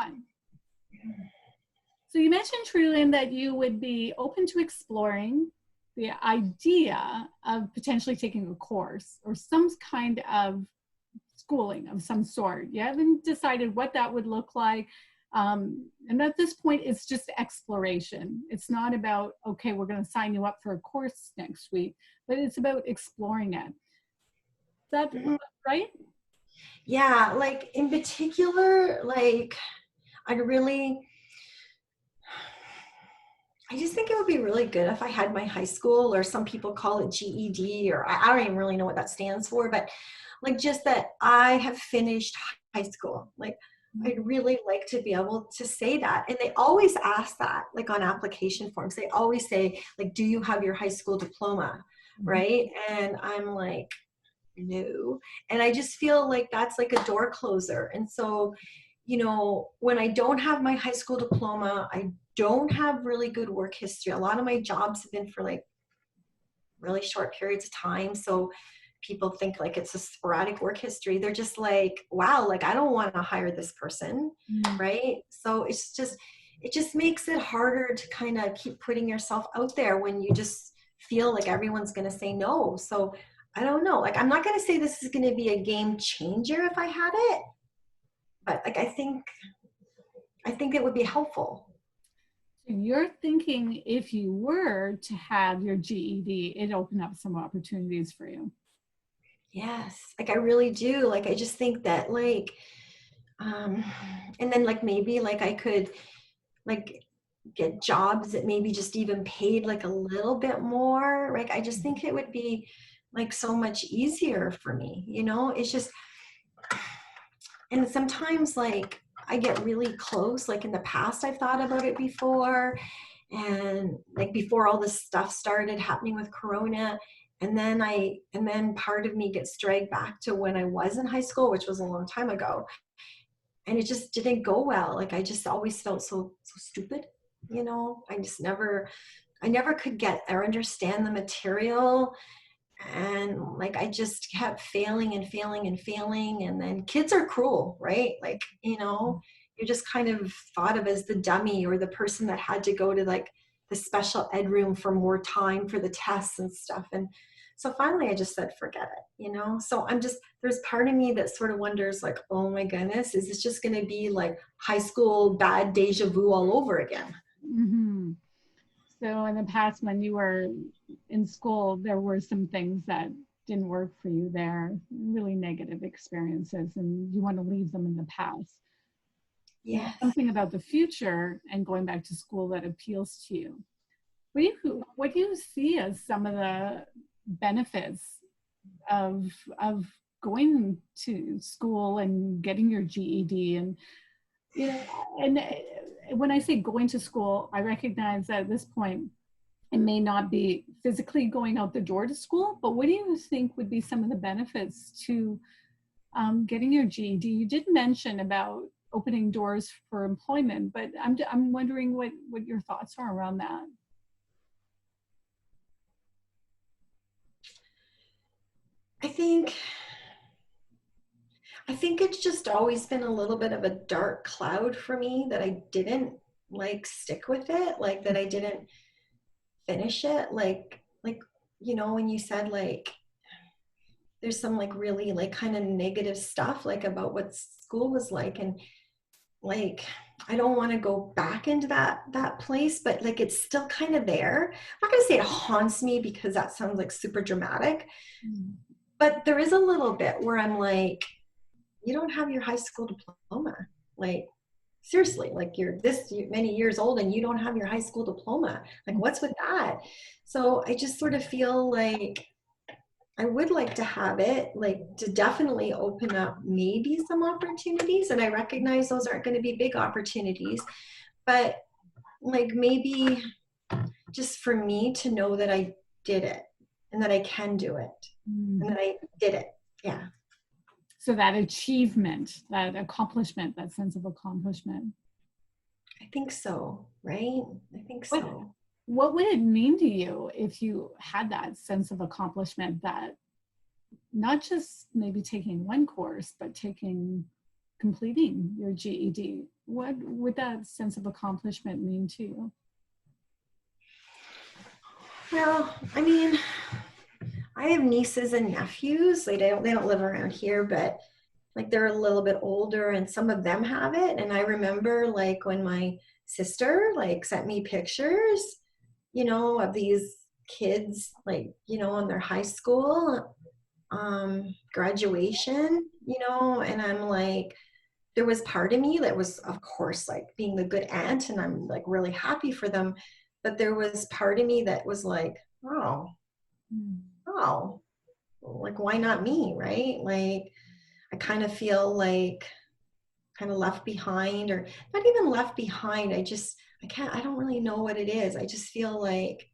fun. So you mentioned, Trulin, that you would be open to exploring the idea of potentially taking a course or some kind of schooling of some sort. You haven't decided what that would look like. And at this point, it's just exploration. It's not about, okay, we're going to sign you up for a course next week, but it's about exploring it. Is that right? Yeah, like in particular, like I just think it would be really good if I had my high school, or some people call it GED, or I don't even really know what that stands for, but like just that I have finished high school. Like I'd really like to be able to say that. And they always ask that, like on application forms, they always say, like, do you have your high school diploma? Right? And I'm like, no. And I just feel like that's like a door closer. And so, you know, when I don't have my high school diploma, I don't have really good work history. A lot of my jobs have been for like really short periods of time. So people think like it's a sporadic work history. They're just like, wow, like I don't want to hire this person. Right? So it just makes it harder to kind of keep putting yourself out there when you just feel like everyone's going to say no. So I don't know. Like, I'm not going to say this is going to be a game changer if I had it, but like, I think it would be helpful. You're thinking if you were to have your GED, it'd open up some opportunities for you. Yes. Like I really do. Like, I just think that like, and then like, maybe like I could like get jobs that maybe just even paid like a little bit more. Like, I just think it would be like so much easier for me, you know. It's just, and sometimes like I get really close, like in the past I've thought about it before, and like before all this stuff started happening with Corona, and then part of me gets dragged back to when I was in high school, which was a long time ago, and it just didn't go well. Like I just always felt so stupid, you know. I never could get or understand the material. And like I just kept failing and failing and failing. And then kids are cruel, right? Like, you know, you're just kind of thought of as the dummy or the person that had to go to like the special ed room for more time for the tests and stuff. And so finally I just said, forget it, you know. So there's part of me that sort of wonders like, oh my goodness, is this just going to be like high school bad deja vu all over again? Mm-hmm. So in the past, when you were in school, there were some things that didn't work for you there, really negative experiences, and you want to leave them in the past. Yes. Something about the future and going back to school that appeals to you. What do you see as some of the benefits of going to school and getting your GED? And you know, and when I say going to school, I recognize that at this point it may not be physically going out the door to school, but what do you think would be some of the benefits to getting your GED? You did mention about opening doors for employment, but I'm wondering what your thoughts are around that. I think it's just always been a little bit of a dark cloud for me that I didn't like stick with it, like that I didn't finish it. Like, you know, when you said like, there's some like really like kind of negative stuff like about what school was like. And like, I don't want to go back into that place, but like, it's still kind of there. I'm not going to say it haunts me because that sounds like super dramatic, but there is a little bit where I'm like, you don't have your high school diploma. Like, seriously, like you're this many years old and you don't have your high school diploma. Like, what's with that? So I just sort of feel like I would like to have it, like to definitely open up maybe some opportunities. And I recognize those aren't going to be big opportunities, but like maybe just for me to know that I did it and that I can do it and that I did it. Yeah. So that achievement, that accomplishment, that sense of accomplishment. I think so, right? I think so. What would it mean to you if you had that sense of accomplishment, that not just maybe taking one course, but taking completing your GED? What would that sense of accomplishment mean to you? Well, I mean, I have nieces and nephews. Like they don't live around here, but like they're a little bit older and some of them have it. And I remember like when my sister like sent me pictures, of these kids like, in their high school graduation, and I'm like, there was part of me that was, of course, like being the good aunt, and I'm like really happy for them. But there was part of me that was like, oh, like, why not me, right? Like, I kind of feel like kind of left behind, or not even left behind. I don't really know what it is. I just feel like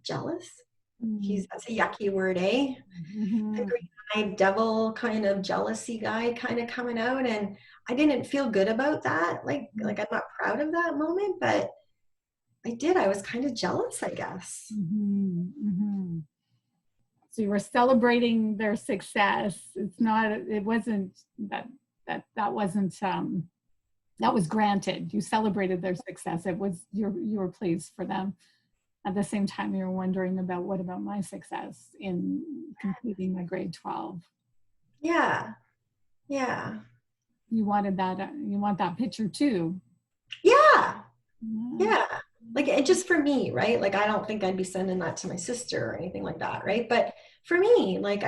jealous. That's a yucky word, eh? The Mm-hmm. green-eyed devil kind of jealousy guy kind of coming out, and I didn't feel good about that. Like I'm not proud of that moment, but I was kind of jealous, I guess. Mm-hmm. Mm-hmm. So you were celebrating their success. It wasn't that wasn't that was granted. You celebrated their success. It was you were pleased for them. At the same time, you were wondering about, what about my success in completing my grade 12? Yeah. Yeah. You wanted that, you want that picture too. Yeah. Yeah. Yeah. Like, it just for me, right? Like, I don't think I'd be sending that to my sister or anything like that, right? But for me, like,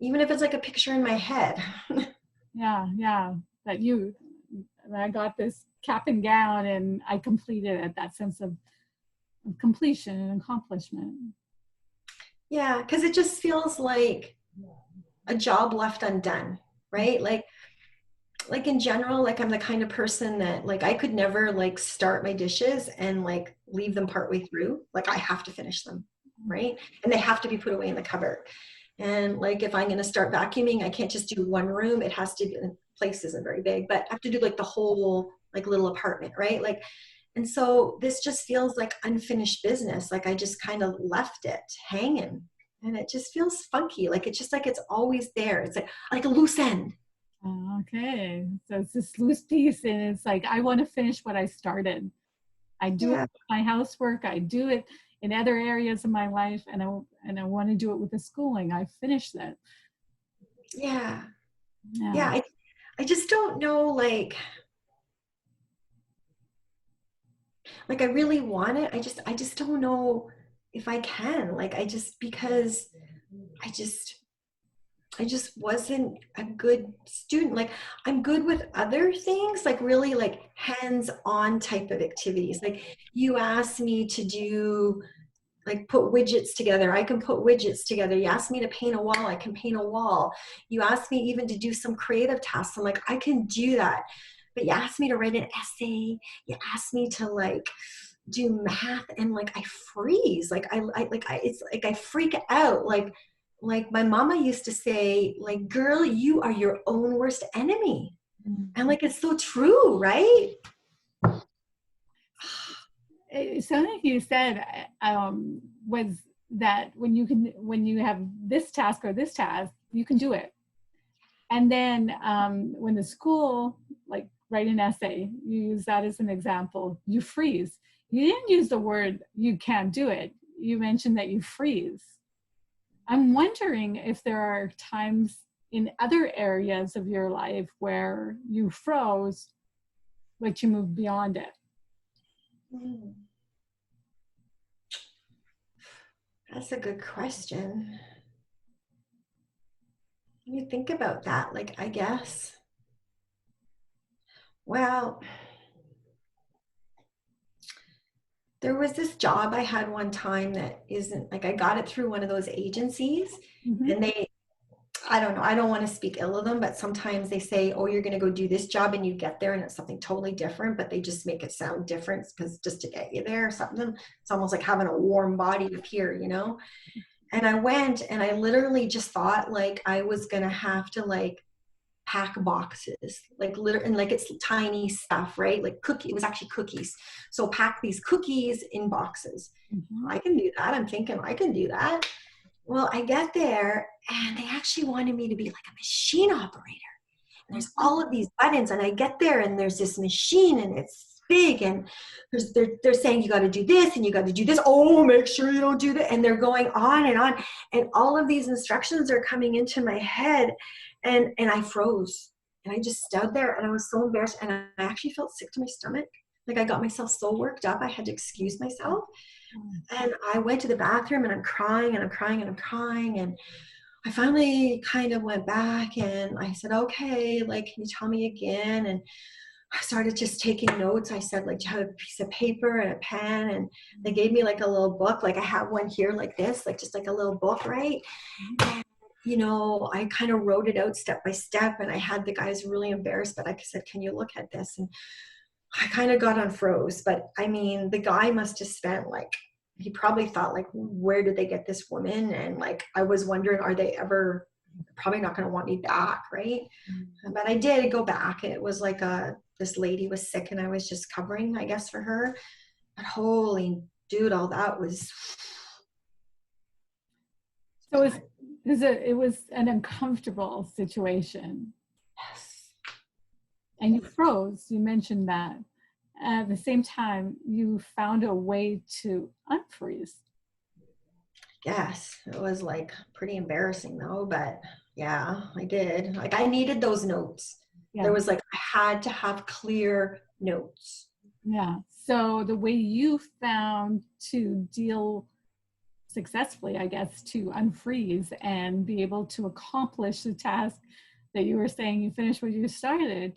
even if it's like a picture in my head. Yeah, yeah. That I got this cap and gown and I completed it, that sense of completion and accomplishment. Yeah, because it just feels like a job left undone, right? Like in general, like I'm the kind of person that like I could never like start my dishes and like leave them partway through. Like I have to finish them, right? And they have to be put away in the cupboard. And like if I'm going to start vacuuming, I can't just do one room. It has to be, the place isn't very big, but I have to do like the whole like little apartment, right? Like, and so this just feels like unfinished business. Like I just kind of left it hanging, and it just feels funky. Like it's just like it's always there. It's like a loose end. Okay, so it's this loose piece, and it's like I want to finish what I started. I do it Yeah. with my housework. I do it in other areas of my life, and I want to do it with the schooling. I finished that. Yeah. Yeah. Yeah. I just don't know, like I really want it. I just don't know if I can. Like because I just I just wasn't a good student. Like I'm good with other things, like really like hands-on type of activities. Like you asked me to do like put widgets together. I can put widgets together. You asked me to paint a wall. I can paint a wall. You asked me even to do some creative tasks. I'm like, I can do that. But you asked me to write an essay. You asked me to like do math, and like I freeze. It's like I freak out. Like my mama used to say, like, girl, you are your own worst enemy. And like it's so true, right? Something you said was that when you have this task or this task, you can do it. And then when the school, like write an essay, you use that as an example, you freeze. You didn't use the word you can't do it. You mentioned that you freeze. I'm wondering if there are times in other areas of your life where you froze, but you moved beyond it. Mm, that's a good question. Let me think about that. Like, I guess, well, there was this job I had one time that isn't like I got it through one of those agencies, Mm-hmm. and I don't know, I don't want to speak ill of them, but sometimes they say, oh, you're going to go do this job, and you get there and it's something totally different, but they just make it sound different because just to get you there or something. It's almost like having a warm body up here, And I went and I literally just thought like I was going to have to like pack boxes, like literally, and like it's tiny stuff, right? Like it was actually cookies. So pack these cookies in boxes. Mm-hmm. I can do that. I'm thinking I can do that. Well, I get there and they actually wanted me to be like a machine operator. there's all of these buttons, and I get there and there's this machine and it's big, and they're saying you got to do this and you got to do this. Oh, make sure you don't do that. And they're going on, and all of these instructions are coming into my head, and I froze, and I just stood there, and I was so embarrassed, and I actually felt sick to my stomach. Like I got myself so worked up, I had to excuse myself, and I went to the bathroom, and I'm crying and I'm crying and I'm crying, and I finally kind of went back and I said, okay, like, can you tell me again? And I started just taking notes. I said, like, do you have a piece of paper and a pen? And they gave me like a little book. Like I have one here like this, like just like a little book, right? And, you know, I kind of wrote it out step by step, and I had the guys really embarrassed, but I said, can you look at this? And I kind of got unfroze. But I mean, the guy must have spent like, he probably thought like, where did they get this woman? And like, I was wondering, are they ever probably not going to want me back, right? But I did go back. It was like this lady was sick, and I was just covering, I guess, for her. But holy dude, all that was. So it was an uncomfortable situation. Yes. And you froze. You mentioned that. At the same time, you found a way to unfreeze. Yes, it was like pretty embarrassing though, but yeah, I did. Like I needed those notes. Yeah. There was like, I had to have clear notes. Yeah. So the way you found to deal successfully, I guess, to unfreeze and be able to accomplish the task that you were saying you finished what you started,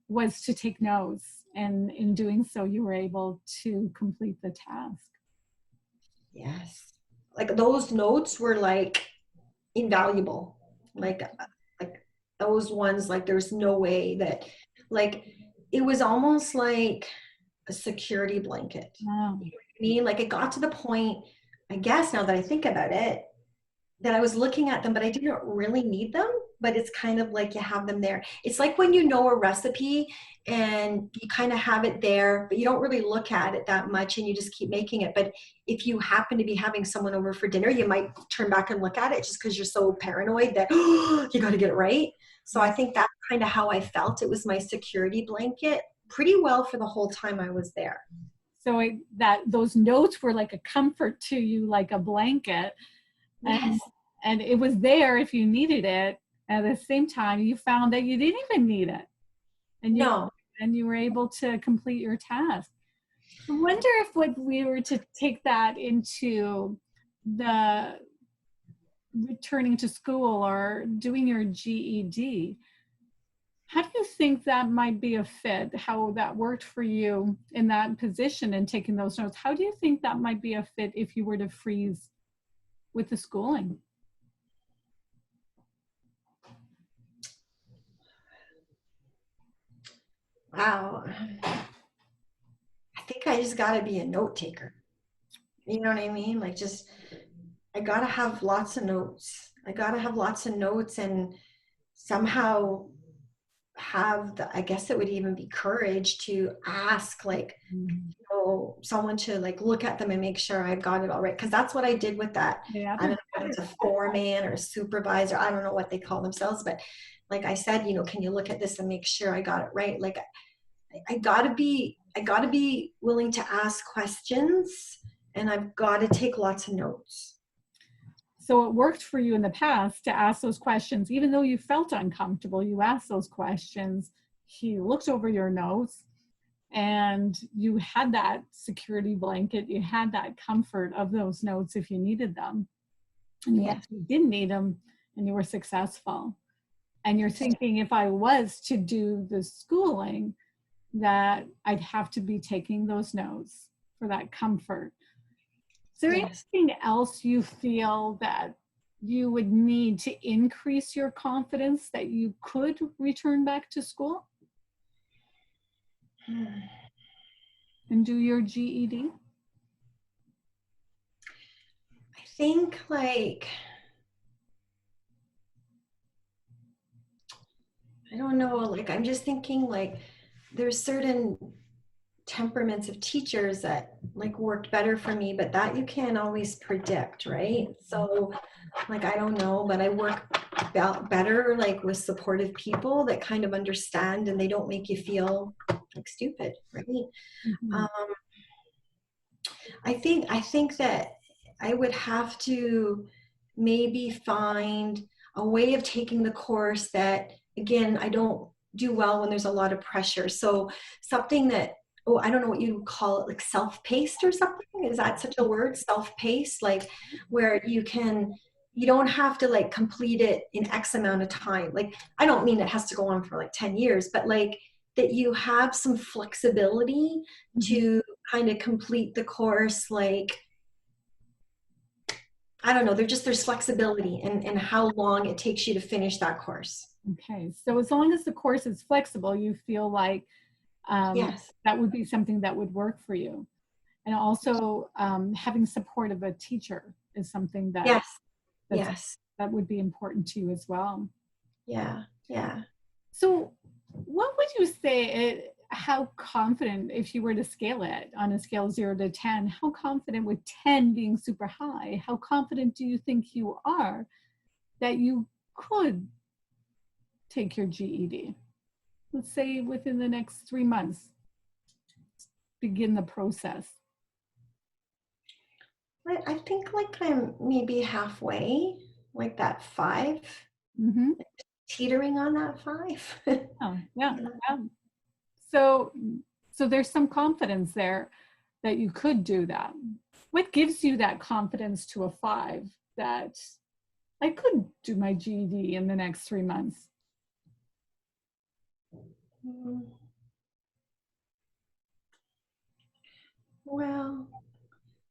was to take notes. And in doing so, you were able to complete the task. Yes. Like those notes were like invaluable. Like those ones, like there's no way that, like, it was almost like a security blanket. Wow. You know what I mean? Like it got to the point, I guess now that I think about it, that I was looking at them, but I didn't really need them. But it's kind of like you have them there. It's like when you know a recipe and you kind of have it there, but you don't really look at it that much and you just keep making it. But if you happen to be having someone over for dinner, you might turn back and look at it just because you're so paranoid that, oh, you got to get it right. So I think that's kind of how I felt. It was my security blanket pretty well for the whole time I was there. So those notes were like a comfort to you, like a blanket. Yes. And it was there if you needed it. At the same time, you found that you didn't even need it. And you were able to complete your task. I wonder if we were to take that into the returning to school or doing your GED, how do you think that might be a fit? How that worked for you in that position and taking those notes? How do you think that might be a fit if you were to freeze with the schooling? Wow. I think I just got to be a note taker. You know what I mean? Like I got to have lots of notes. I got to have lots of notes and somehow have I guess it would even be courage to ask, like, someone to like look at them and make sure I've got it all right. Cause that's what I did with that. Yeah. I don't know if it's a foreman or a supervisor. I don't know what they call themselves, but like I said, can you look at this and make sure I got it right? Like I gotta be willing to ask questions, and I've got to take lots of notes. So it worked for you in the past to ask those questions, even though you felt uncomfortable, you asked those questions. He looked over your notes and you had that security blanket. You had that comfort of those notes if you needed them. And you actually didn't need them and you were successful. And you're thinking, if I was to do the schooling, that I'd have to be taking those notes for that comfort. Is there anything else you feel that you would need to increase your confidence that you could return back to school and do your GED? I think like, I don't know, like I'm just thinking like there's certain temperaments of teachers that like worked better for me, but that you can't always predict, right? So like I don't know, but I work better like with supportive people that kind of understand and they don't make you feel like stupid, right? Mhm. Um, I think that I would have to maybe find a way of taking the course that, again, I don't do well when there's a lot of pressure. So something that, oh, I don't know what you would call it, like self-paced or something. Is that such a word? Self-paced, like where you don't have to like complete it in X amount of time. Like, I don't mean it has to go on for like 10 years, but like that you have some flexibility Mhm. to kind of complete the course. Like, I don't know, there's flexibility in how long it takes you to finish that course. Okay, so as long as the course is flexible, you feel like Yes, that would be something that would work for you. And also having support of a teacher is something yes, that's, yes, that would be important to you as well. yeah, yeah. So what would you say, how confident, if you were to scale it on a scale 0 to 10, how confident, with 10 being super high, how confident do you think you are that you could take your GED? Let's say within the next 3 months, begin the process. I think like I'm maybe halfway, like that 5, Mm-hmm. teetering on that 5. Oh, yeah, yeah. So, so there's some confidence there that you could do that. What gives you that confidence to a 5 that I could do my GED in the next 3 months? Mm, well,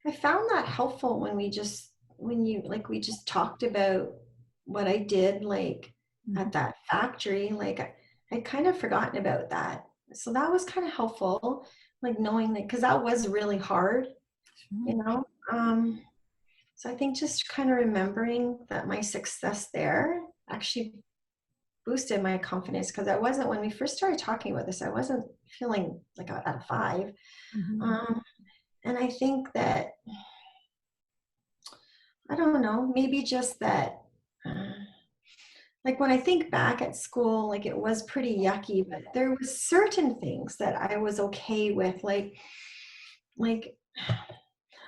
I found that helpful when you like we just talked about what I did like Mhm. at that factory. Like I'd kind of forgotten about that. So that was kind of helpful, like knowing that because that was really hard, Sure. you know. Um, so I think just kind of remembering that my success there actually boosted my confidence because I wasn't when we first started talking about this, I wasn't feeling like at a 5. Mhm. Um, and I think that I don't know, maybe just that, like when I think back at school, like it was pretty yucky, but there was certain things that I was okay with, like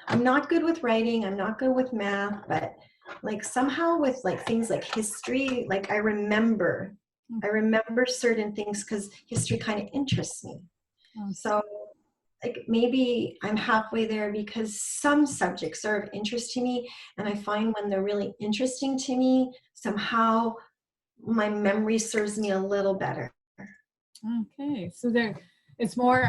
I'm not good with writing, I'm not good with math, but like somehow with like things like history, like I remember certain things because history kind of interests me. Okay. So like maybe I'm halfway there because some subjects are of interest to me, and I find when they're really interesting to me, somehow my memory serves me a little better. Okay. So there, it's more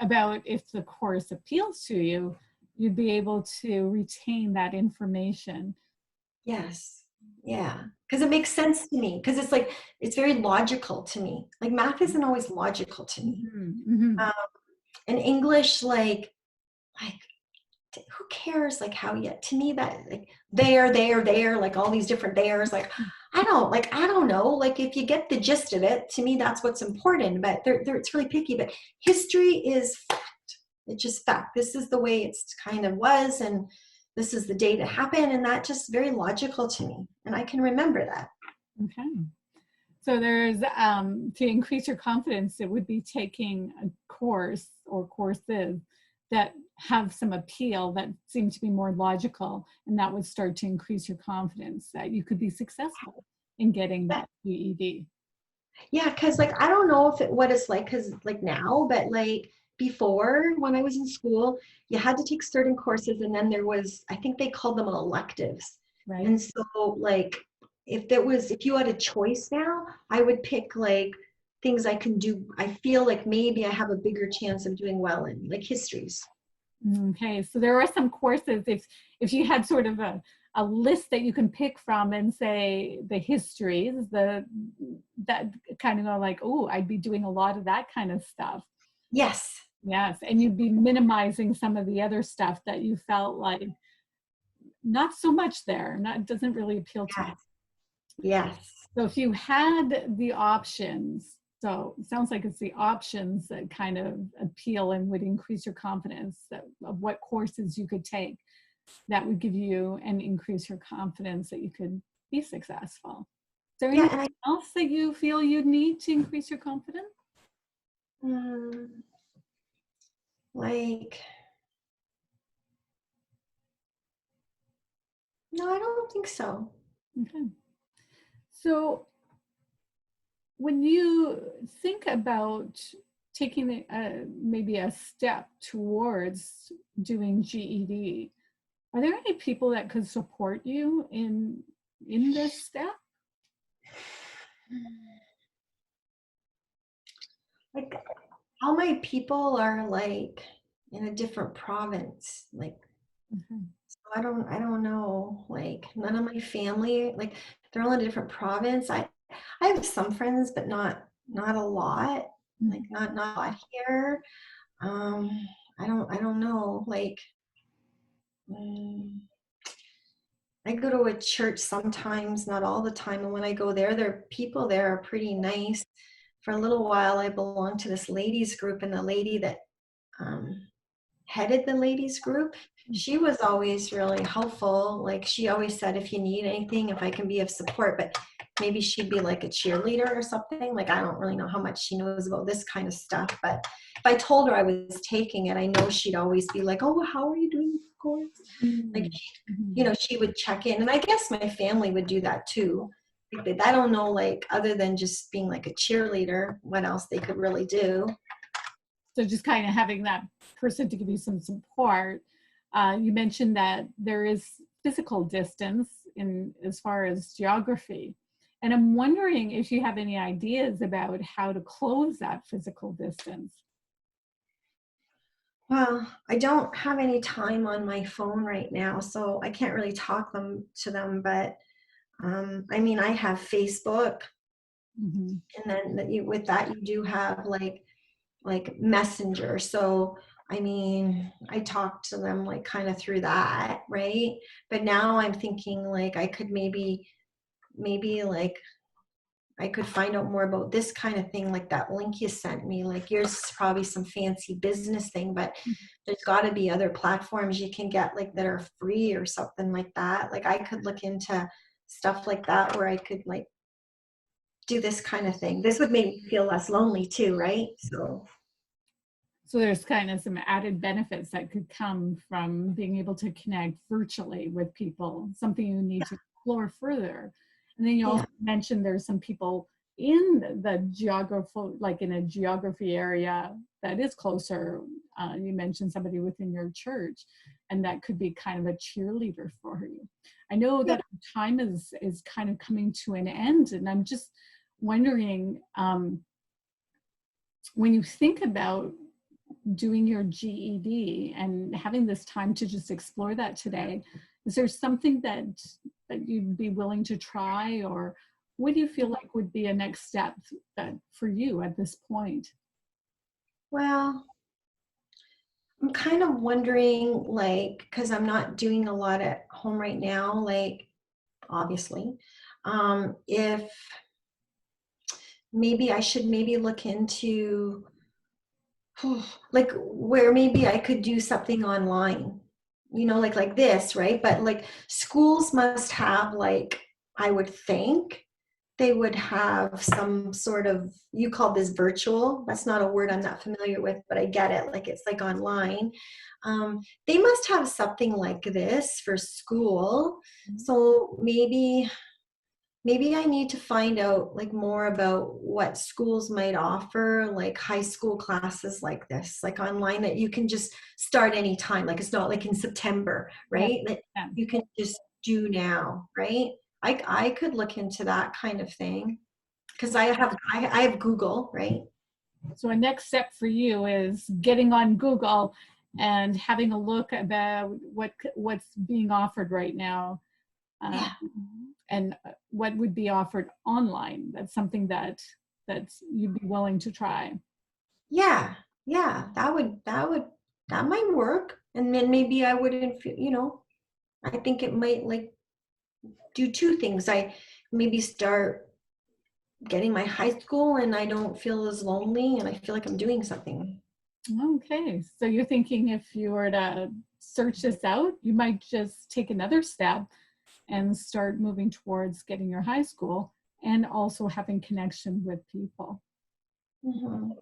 about if the course appeals to you, you'd be able to retain that information. Yes. Yeah. Because it makes sense to me. Because it's like, it's very logical to me. Like math isn't always logical to me. Mhm. Mhm. Um, and English, like who cares like how yet to me that like there like all these different theirs like I don't know like if you get the gist of it to me that's what's important but it's really picky but history is fact. It's just fact. This is the way it's kind of was and this is the date it happened and that just very logical to me and I can remember that. Okay. So there's, to increase your confidence, it would be taking a course or courses that have some appeal that seem to be more logical, and that would start to increase your confidence that you could be successful in getting Yeah, that GED. yeah, because like I don't know if it what it's like because like now, but like before when I was in school, you had to take certain courses and then there was I think they called them electives. Right? And so like if you had a choice now, I would pick like things I can do. I feel like maybe I have a bigger chance of doing well in like histories. Okay, so there are some courses, if you had sort of a list that you can pick from and say the histories, that kind of go like, oh, I'd be doing a lot of that kind of stuff. Yes. Yes, and you'd be minimizing some of the other stuff that you felt like not so much there, not doesn't really appeal to me. Yes. Yes. So if you had the options, so it sounds like it's the options that kind of appeal and would increase your confidence of what courses you could take that would give you and increase your confidence that you could be successful. there Yeah, anything and else that you feel you need to increase your confidence? mm, like, no, I don't think so. Okay. So when you think about taking maybe a step towards doing GED, are there any people that could support you in this step? Like, all my people are like in a different province. Like, Okay. so I don't know. Like, none of my family, like, they're all in a different province. I have some friends, but not a lot. Like, Mhm. not a lot here. Um, I don't know. Like, mm, I go to a church sometimes, not all the time. And when I go there, there people there are pretty nice. For a little while, I belonged to this ladies group, and the lady that um, headed the ladies group, she was always really helpful. Like, she always said, if you need anything, if I can be of support, but maybe she'd be like a cheerleader or something. Like, I don't really know how much she knows about this kind of stuff, but if I told her I was taking it, I know she'd always be like, oh, how are you doing the course? Like, Mhm. she would check in, and I guess my family would do that too. Like, I don't know, like, other than just being like a cheerleader, what else they could really do. So just kind of having that person to give you some support. You mentioned that there is physical distance in as far as geography. And I'm wondering if you have any ideas about how to close that physical distance. Well, I don't have any time on my phone right now, so I can't really talk to them. But I mean, I have Facebook, Mhm. and then with that, you do have like Messenger. So I mean, I talk to them like kind of through that, right? But now I'm thinking like I could maybe like I could find out more about this kind of thing, like that link you sent me. Like, yours is probably some fancy business thing, but there's got to be other platforms you can get like that are free or something like that. Like, I could look into stuff like that where I could like do this kind of thing. This would make me feel less lonely too, right? So So there's kind of some added benefits that could come from being able to connect virtually with people, something you need to explore further. And then you yeah, also mentioned there's some people in the geography, like in a geography area that is closer. You mentioned somebody within your church, and that could be kind of a cheerleader for you. I know yeah. that time is kind of coming to an end, and I'm just wondering, when you think about doing your GED and having this time to just explore that today, is there something that you'd be willing to try, or what do you feel like would be a next step that for you at this point? Well, I'm kind of wondering, like, because I'm not doing a lot at home right now, like, obviously, if maybe I should maybe look into like where maybe I could do something online, like this, right? But like, schools must have, like, I would think they would have some sort of, you call this virtual. That's not a word I'm not familiar with, but I get it. Like, it's like online. They must have something like this for school. So maybe I need to find out like more about what schools might offer, like high school classes like this, like online, that you can just start anytime. Like, it's not like in September, Yeah. right? That Yeah. you can just do now, right? I could look into that kind of thing because I have Google, right? So a next step for you is getting on Google and having a look about what's being offered right now, uh, Yeah. and what would be offered online. That's something that you'd be willing to try. Yeah. Yeah. That might work. And then maybe I wouldn't feel, I think it might like do two things. I maybe start getting my high school and I don't feel as lonely and I feel like I'm doing something. Okay, so you're thinking if you were to search this out, you might just take another step and start moving towards getting your high school. and also having connection with people. Mhm.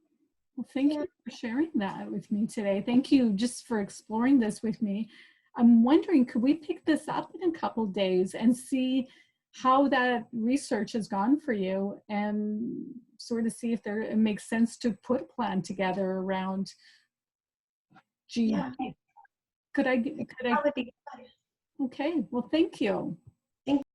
Well, thank Yeah. you for sharing that with me today. Thank you just for exploring this with me. I'm wondering, could we pick this up in a couple days and see how that research has gone for you, and sort of see if it makes sense to put a plan together around Yeah. GED? Could I, That would be good. okay, well, thank you. Thank